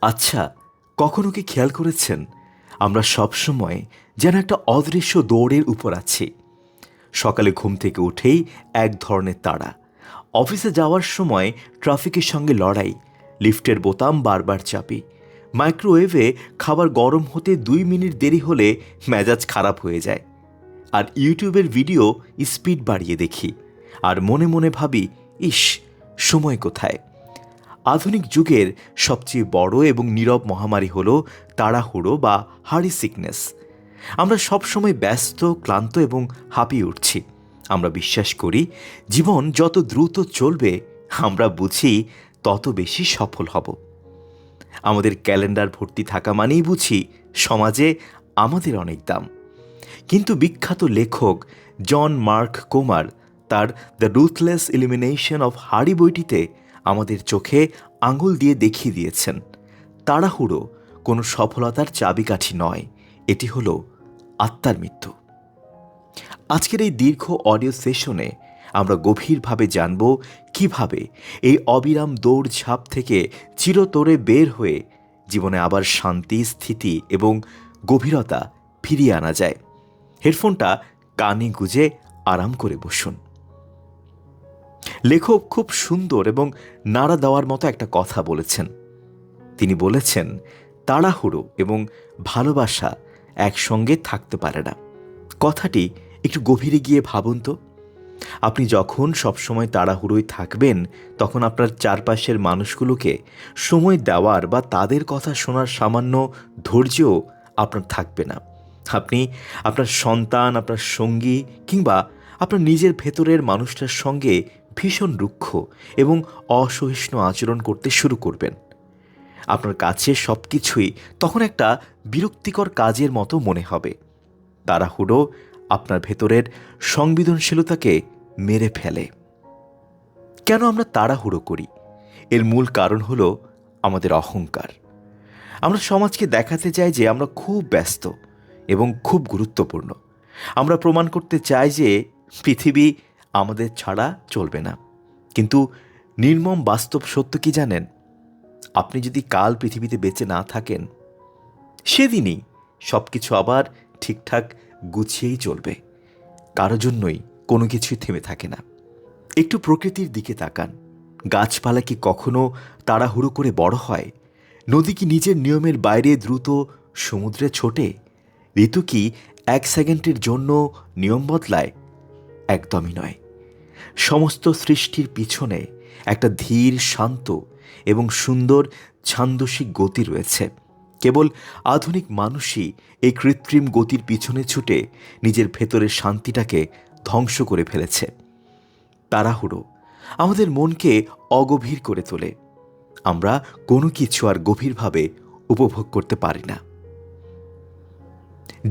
আচ্ছা, কখনো কি খেয়াল করেছেন আমরা সবসময় যেন একটা অদৃশ্য দৌড়ের উপর আছি। সকালে ঘুম থেকে উঠেই এক ধরনের তাড়া, অফিসে যাওয়ার সময় ট্রাফিকের সঙ্গে লড়াই, লিফটের বোতাম বারবার চাপি, মাইক্রোওয়েভে খাবার গরম হতে 2 মিনিট দেরি হলে মেজাজ খারাপ হয়ে যায়, আর ইউটিউবের ভিডিও স্পিড বাড়িয়ে দেখি, আর মনে মনে ভাবি, ইস, সময় কোথায়। আধুনিক যুগের সবচেয়ে বড় এবং নীরব মহামারী হল তাড়াহুড়ো বা হারি সিকনেস। আমরা সবসময় ব্যস্ত, ক্লান্ত এবং হাঁপিয়ে উঠছি। আমরা বিশ্বাস করি জীবন যত দ্রুত চলবে আমরা বুঝি তত বেশি সফল হব। আমাদের ক্যালেন্ডার ভর্তি থাকা মানেই বুঝি সমাজে আমাদের অনেক দাম। কিন্তু বিখ্যাত লেখক জন মার্ক কোমার তার দ্য রুথলেস এলিমিনেশন অফ হারি বইটিতে আমাদের চোখে আঙুল দিয়ে দেখিয়ে দিয়েছেন, তাড়াহুড়ো কোনো সফলতার চাবিকাঠি নয়, এটি হলো আত্মার মৃত্যু। আজকের এই দীর্ঘ অডিও সেশনে আমরা গভীরভাবে জানব কিভাবে এই অবিরাম দৌড়ঝাঁপ থেকে চিরতরে বের হয়ে জীবনে আবার শান্তি, স্থিতি এবং গভীরতা ফিরিয়ে আনা যায়। হেডফোনটা কানে গুঁজে আরাম করে বসুন। লেখক খুব সুন্দর এবং নাড়া দেওয়ার মতো একটা কথা বলেছেন। তিনি বলেছেন, তাড়াহুড়ো এবং ভালোবাসা একসঙ্গে থাকতে পারে না। কথাটি একটু গভীরে গিয়ে ভাবুন তো। আপনি যখন সবসময় তাড়াহুড়োয় থাকবেন, তখন আপনার চারপাশের মানুষগুলোকে সময় দেওয়ার বা তাদের কথা শোনার সামান্য ধৈর্যও আপনার থাকবে না। আপনি আপনার সন্তান, আপনার সঙ্গী কিংবা আপনার নিজের ভেতরের মানুষটার সঙ্গে ভীষণ রুক্ষ এবং অসহিষ্ণু আচরণ করতে শুরু করবেন। আপনার কাছে সব কিছুই তখন একটা বিরক্তিকর কাজের মতো মনে হবে। তাড়াহুড়ো আপনার ভেতরের সংবেদনশীলতাকে মেরে ফেলে। কেন আমরা তাড়াহুড়ো করি? এর মূল কারণ হলো আমাদের অহংকার। আমরা সমাজকে দেখাতে চাই যে আমরা খুব ব্যস্ত এবং খুব গুরুত্বপূর্ণ। আমরা প্রমাণ করতে চাই যে পৃথিবী আমাদের ছাড়া চলবে না। কিন্তু নির্মম বাস্তব সত্য কি জানেন? আপনি যদি কাল পৃথিবীতে বেঁচে না থাকেন, সেদিনই সব কিছু আবার ঠিকঠাক গুছিয়েই চলবে। কারো জন্যই কোনো কিছুই থেমে থাকে না। একটু প্রকৃতির দিকে তাকান। গাছপালা কি কখনো তাড়াহুড়ো করে বড় হয়? নদী কি নিজের নিয়মের বাইরে দ্রুত সমুদ্রে ছোটে? ঋতু কি 1 সেকেন্ডের জন্য নিয়ম বদলায়? একদমই নয়। সমস্ত সৃষ্টির পিছনে একটা ধীর, শান্ত এবং সুন্দর ছান্দসিক গতি রয়েছে। কেবল আধুনিক মানুষই এই কৃত্রিম গতির পিছনে ছুটে নিজের ভেতরের শান্তিটাকে ধ্বংস করে ফেলেছে। তাড়াহুড়ো আমাদের মনকে অগভীর করে তোলে। আমরা কোনো কিছু আর গভীরভাবে উপভোগ করতে পারি না।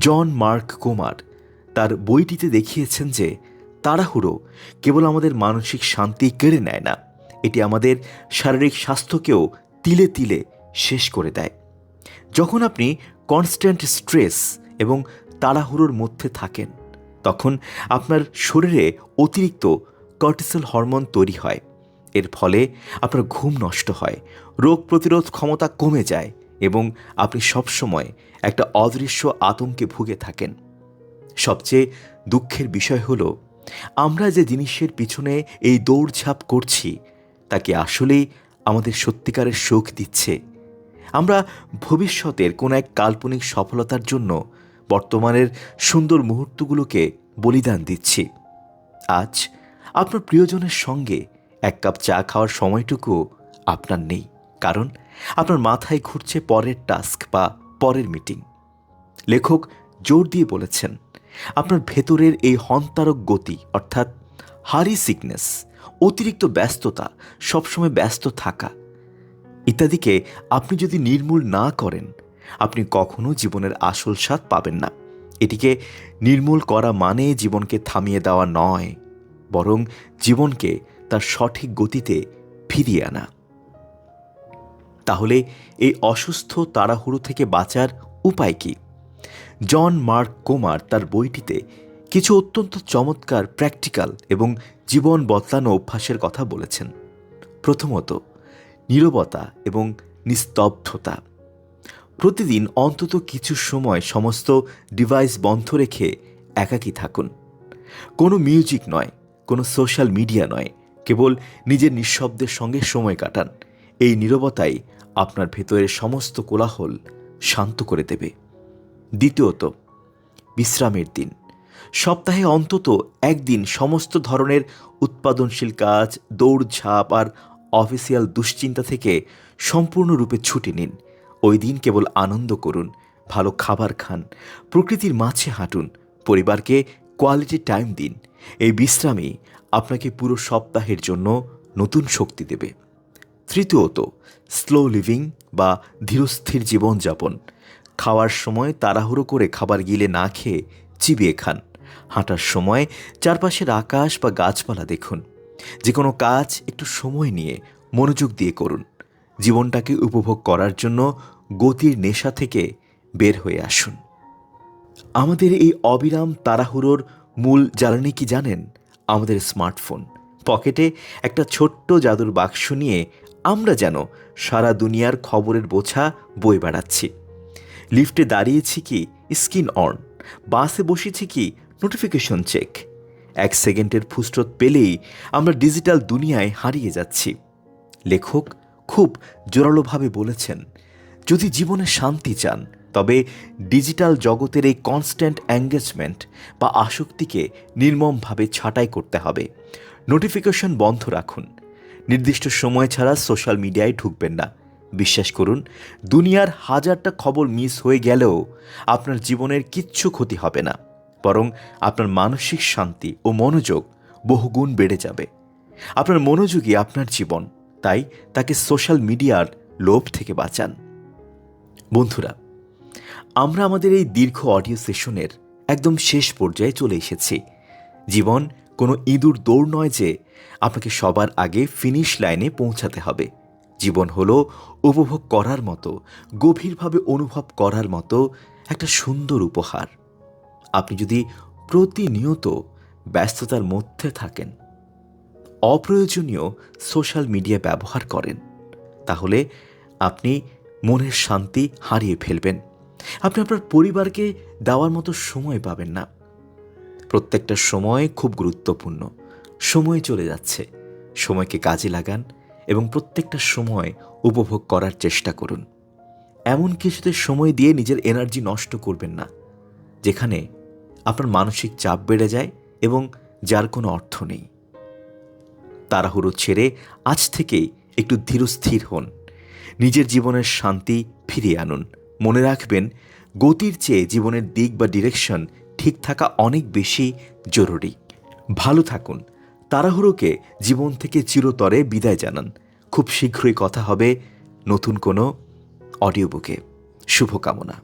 জন মার্ক কোমার তার বইটিতে দেখিয়েছেন যে তাড়াহুড়ো কেবল আমাদের মানসিক শান্তি কেড়ে নেয় না, এটি আমাদের শারীরিক স্বাস্থ্যকেও তিলে তিলে শেষ করে দেয়। যখন আপনি কনস্ট্যান্ট স্ট্রেস এবং তাড়াহুড়োর মধ্যে থাকেন, তখন আপনার শরীরে অতিরিক্ত কর্টিসল হরমোন তৈরি হয়। এর ফলে আপনার ঘুম নষ্ট হয়, রোগ প্রতিরোধ ক্ষমতা কমে যায় এবং আপনি সবসময় একটা অদৃশ্য আতঙ্কে ভুগে থাকেন। সবচেয়ে দুঃখের বিষয় হলো, আমরা যে জিনিসের পিছনে এই দৌড়ঝাঁপ করছি তা কি আসলেই আমাদের সত্যিকারের সুখ দিচ্ছে? আমরা ভবিষ্যতের কোনো এক কাল্পনিক সফলতার জন্য বর্তমানের সুন্দর মুহূর্তগুলোকে বলিদান দিচ্ছি। আজ আপনার প্রিয়জনের সঙ্গে 1 কাপ চা খাওয়ার সময়টুকু আপনার নেই, কারণ আপনার মাথায় ঘুরছে পরের টাস্ক বা পরের মিটিং। লেখক জোর দিয়ে বলেছেন, আপনার ভেতরের এই হন্তারক গতি অর্থাৎ হারি সিকনেস, অতিরিক্ত ব্যস্ততা, সবসময় ব্যস্ত থাকা ইত্যাদিকে আপনি যদি নির্মূল না করেন, আপনি কখনো জীবনের আসল স্বাদ পাবেন না। এটিকে নির্মূল করা মানে জীবনকে থামিয়ে দেওয়া নয়, বরং জীবনকে তার সঠিক গতিতে ফিরিয়ে আনা। তাহলে এই অসুস্থ তাড়াহুড়ো থেকে বাঁচার উপায় কি? জন মার্ক কোমার তার বইটিতে কিছু অত্যন্ত চমৎকার প্র্যাকটিক্যাল এবং জীবন বদলানো অভ্যাসের কথা বলেছেন। প্রথমত, নীরবতা এবং নিস্তব্ধতা। প্রতিদিন অন্তত কিছু সময় সমস্ত ডিভাইস বন্ধ রেখে একাকী থাকুন। কোনো মিউজিক নয়, কোনো সোশ্যাল মিডিয়া নয়, কেবল নিজের নিঃশব্দের সঙ্গে সময় কাটান। এই নীরবতাই আপনার ভেতরের সমস্ত কোলাহল শান্ত করে দেবে। দ্বিতীয়ত, বিশ্রামের দিন। সপ্তাহে অন্তত একদিন সমস্ত ধরনের উৎপাদনশীল কাজ, দৌড়ঝাঁপ আর অফিসিয়াল দুশ্চিন্তা থেকে সম্পূর্ণরূপে ছুটি নিন। ওই দিন কেবল আনন্দ করুন, ভালো খাবার খান, প্রকৃতির মাঝে হাঁটুন, পরিবারকে কোয়ালিটি টাইম দিন। এই বিশ্রামই আপনাকে পুরো সপ্তাহের জন্য নতুন শক্তি দেবে। তৃতীয়ত, স্লো লিভিং বা ধীরস্থির জীবনযাপন। খাওয়ার সময় তাড়াহুড়ো করে খাবার গিলে না খেয়ে চিবিয়ে খান। হাঁটার সময় চারপাশের আকাশ বা গাছপালা দেখুন। যে কোনো কাজ একটু সময় নিয়ে মনোযোগ দিয়ে করুন। জীবনটাকে উপভোগ করার জন্য গতির নেশা থেকে বের হয়ে আসুন। আমাদের এই অবিরাম তাড়াহুড়োর মূল জ্বালানি কি জানেন? আমাদের স্মার্টফোন। পকেটে একটা ছোট্ট জাদুর বাক্স নিয়ে আমরা যেন সারা দুনিয়ার খবরের বোঝা বয়ে বেড়াচ্ছি। লিফটে দাঁড়িয়েছি কি স্ক্রিন অন, বাসে বসেছি কি নোটিফিকেশন চেক। 1 সেকেন্ডের ফুসরত পেলেই আমরা ডিজিটাল দুনিয়ায় হারিয়ে যাচ্ছি। লেখক খুব জোরালোভাবে বলেছেন, যদি জীবনে শান্তি চান তবে ডিজিটাল জগতের এই কনস্ট্যান্ট এঙ্গেজমেন্ট বা আসক্তিকে নির্মমভাবে ছাঁটাই করতে হবে। নোটিফিকেশন বন্ধ রাখুন। নির্দিষ্ট সময় ছাড়া সোশ্যাল মিডিয়ায় ঢুকবেন না। বিশ্বাস করুন, দুনিয়ার হাজারটা খবর মিস হয়ে গেলেও আপনার জীবনের কিচ্ছু ক্ষতি হবে না, বরং আপনার মানসিক শান্তি ও মনোযোগ বহুগুণ বেড়ে যাবে। আপনার মনোযোগই আপনার জীবন, তাই তাকে সোশ্যাল মিডিয়ার লোভ থেকে বাঁচান। বন্ধুরা, আমরা আমাদের এই দীর্ঘ অডিও সেশনের একদম শেষ পর্যায়ে চলে এসেছি। জীবন কোনো ইঁদুর দৌড় নয় যে আপনাকে সবার আগে ফিনিশ লাইনে পৌঁছাতে হবে। জীবন হলো উপভোগ করার মতো, গভীরভাবে অনুভব করার মতো একটা সুন্দর উপহার। আপনি যদি প্রতিনিয়ত ব্যস্ততার মধ্যে থাকেন, অপ্রয়োজনীয় সোশ্যাল মিডিয়া ব্যবহার করেন, তাহলে আপনি মনের শান্তি হারিয়ে ফেলবেন। আপনি আপনার পরিবারকে দেওয়ার মতো সময় পাবেন না। প্রত্যেকটা সময় খুব গুরুত্বপূর্ণ। সময় চলে যাচ্ছে, সময়কে কাজে লাগান এবং প্রত্যেকটা সময় উপভোগ করার চেষ্টা করুন। এমন কিছুতে সময় দিয়ে নিজের এনার্জি নষ্ট করবেন না, যেখানে আপনার মানসিক চাপ বেড়ে যায় এবং যার কোনো অর্থ নেই। তাড়াহুড়ো ছেড়ে আজ থেকেই একটু ধীরস্থির হন। নিজের জীবনের শান্তি ফিরিয়ে আনুন। মনে রাখবেন, গতির চেয়ে জীবনের দিক বা ডিরেকশন ঠিক থাকা অনেক বেশি জরুরি। ভালো থাকুন। তাড়াহুড়োকে জীবন থেকে চিরতরে বিদায় জানান। খুব শীঘ্রই কথা হবে নতুন কোনো অডিও বুকে। শুভকামনা।